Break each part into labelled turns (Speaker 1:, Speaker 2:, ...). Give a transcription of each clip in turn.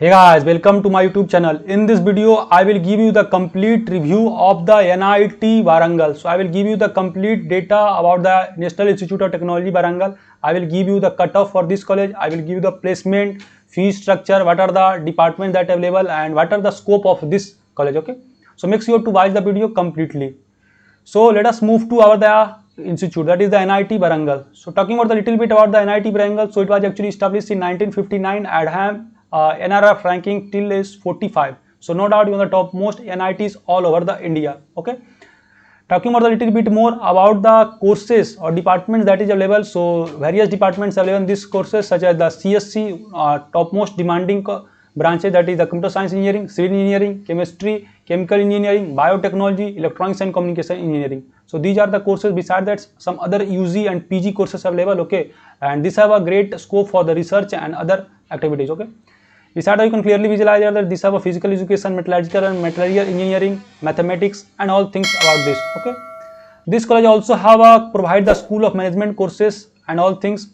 Speaker 1: Hey guys, welcome to my YouTube channel. In this video, I will give you the complete review of the NIT Warangal. So I will give you the complete data about the National Institute of Technology Warangal. I will give you the cutoff for this college. I will give you the placement, fee structure, what are the departments that are available and what are the scope of this college. Okay. So make sure to watch the video completely. So let us move to our the institute, that is the NIT Warangal. So talking about a little bit about the NIT Warangal, so it was actually established in 1959. Adham NRF ranking till is 45. So no doubt one of the topmost NITs all over the India. Okay. Talking about a little bit more about the courses or departments that is available. So various departments available in these courses such as the CSC, topmost demanding branches, that is the computer science engineering, civil engineering, chemistry, chemical engineering, biotechnology, electronics and communication engineering. So these are the courses. Besides that, some other UG and PG courses available. Okay, and these have a great scope for the research and other activities. Okay. Besides, you can clearly visualize that these have a physical education, metallurgical and material engineering, mathematics, and all things about this. Okay, this college also have a provide the school of management courses and all things.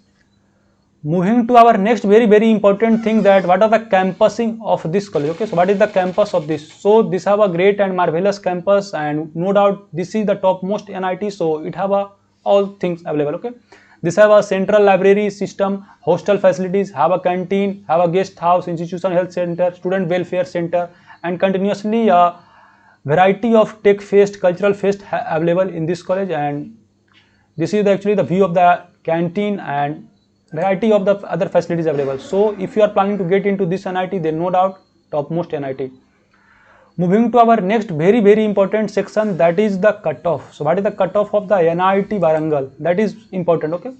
Speaker 1: Moving to our next very important thing, that what are the campusing of this college. Okay, so what is the campus of this? So this have a great and marvelous campus, and no doubt this is the topmost NIT, so it have a all things available. Okay, this have a central library system, hostel facilities, have a canteen, have a guest house, institution health center, student welfare center, and continuously a variety of tech fest, cultural fest available in this college. And this is actually the view of the canteen and variety of the other facilities available. So if you are planning to get into this NIT, then no doubt topmost NIT. Moving to our next very important section, that is the cutoff. So what is the cutoff of the NIT Warangal? That is important. Okay,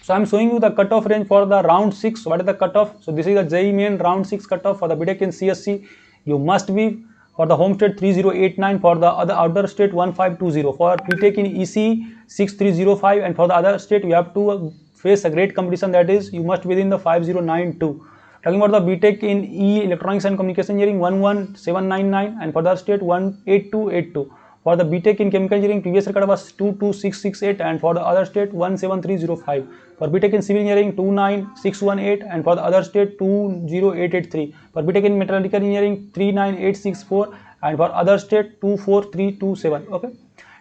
Speaker 1: so I am showing you the cutoff range for the round 6. What is the cutoff? So this is the JEE main round 6 cutoff. For the BTech in CSC, you must be for the home state 3089, for the other outer state 1520, for BTech in EC 6305, and for the other state you have to face a great competition, that is you must within the 5092. Talking about the BTech in E electronics and communication engineering 11799, and for the state 18282. For the BTech in chemical engineering, previous record was 22668, and for the other state 17305. For BTech in civil engineering 29618, and for the other state 20883. For BTech in metallurgical engineering 39864, and for other state 24327. Okay.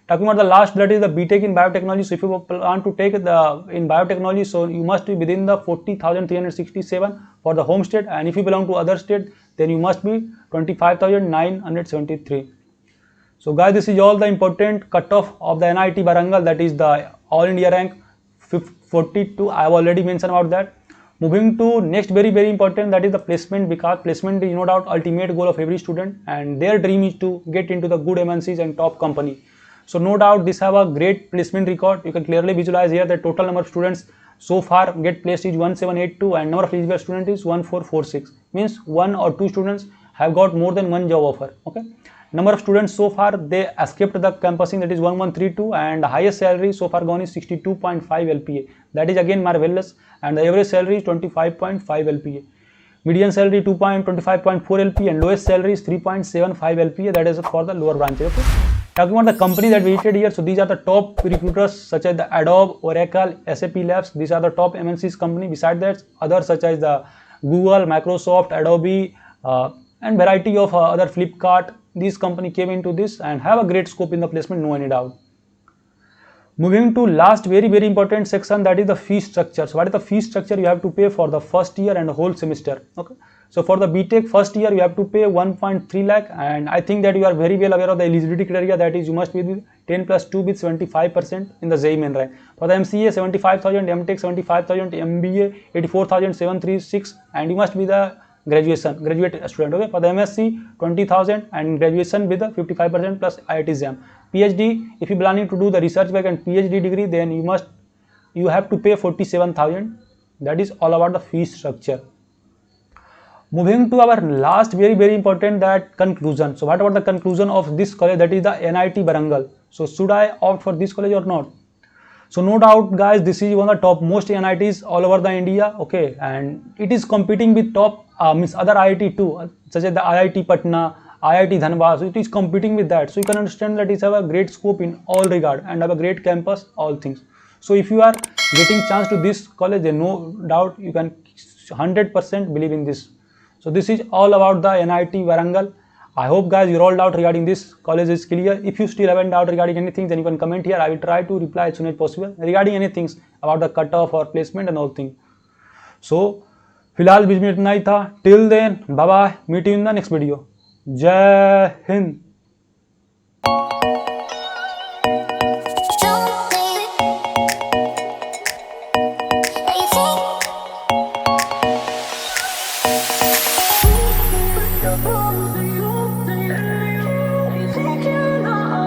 Speaker 1: Talking about the last, that is the BTech in biotechnology. So if you plan to take the in biotechnology, so you must be within the 40,367 for the home state, and if you belong to other state, then you must be 25,973. So guys, this is all the important cutoff of the NIT Warangal, that is the all India rank 42. I have already mentioned about that. Moving to next very important, that is the placement, because placement is no doubt ultimate goal of every student, and their dream is to get into the good MNCs and top company. So no doubt this have a great placement record. You can clearly visualize here the total number of students so far get placed is 1782, and number of eligible students is 1446. Means 1 or 2 students have got more than one job offer. Okay. Number of students so far they escaped the campusing, that is 1132, and the highest salary so far gone is 62.5 LPA. That is again marvelous, and the average salary is 25.5 LPA. Median salary 25.4 LPA, and lowest salary is 3.75 LPA. That is for the lower branches. Okay. Talking about the company that visited here, so these are the top recruiters such as the Adobe, Oracle, SAP Labs. These are the top MNCs company. Besides that, others such as the Google, Microsoft, Adobe, and variety of other Flipkart. These company came into this and have a great scope in the placement, no any doubt. Moving to last very important section, that is the fee structure. So what is the fee structure you have to pay for the first year and the whole semester? Okay. So for the BTech first year you have to pay 1.3 lakh, and I think that you are very well aware of the eligibility criteria, that is you must be 10 plus 2 with 75% in the JEE main rank. For the MCA 75,000, MTech 75,000, MBA 84,736, and you must be the graduate student. Okay. For the MSc 20,000, and graduation with the 55% plus IIT JAM. PhD, if you planning to do the research work and PhD degree, then you have to pay 47,000. That is all about the fee structure. Moving to our last very important, that conclusion. So what about the conclusion of this college, that is the NIT Warangal? So should I opt for this college or not? So no doubt guys, this is one of the top most NITs all over the India. Okay, and it is competing with top means other IIT too, such as the IIT Patna, IIT Dhanbad. So it is competing with that. So you can understand that it have a great scope in all regard and have a great campus, all things. So if you are getting chance to this college, then no doubt you can 100% believe in this. So this is all about the NIT Warangal. I hope guys your all doubt regarding this college is clear. If you still haven't doubt regarding anything, then you can comment here. I will try to reply as soon as possible regarding anything about the cutoff or placement and all thing. So फिलहाल बीच में इतना ही था. Till then, bye bye. Meet you in the next video. जय हिंद.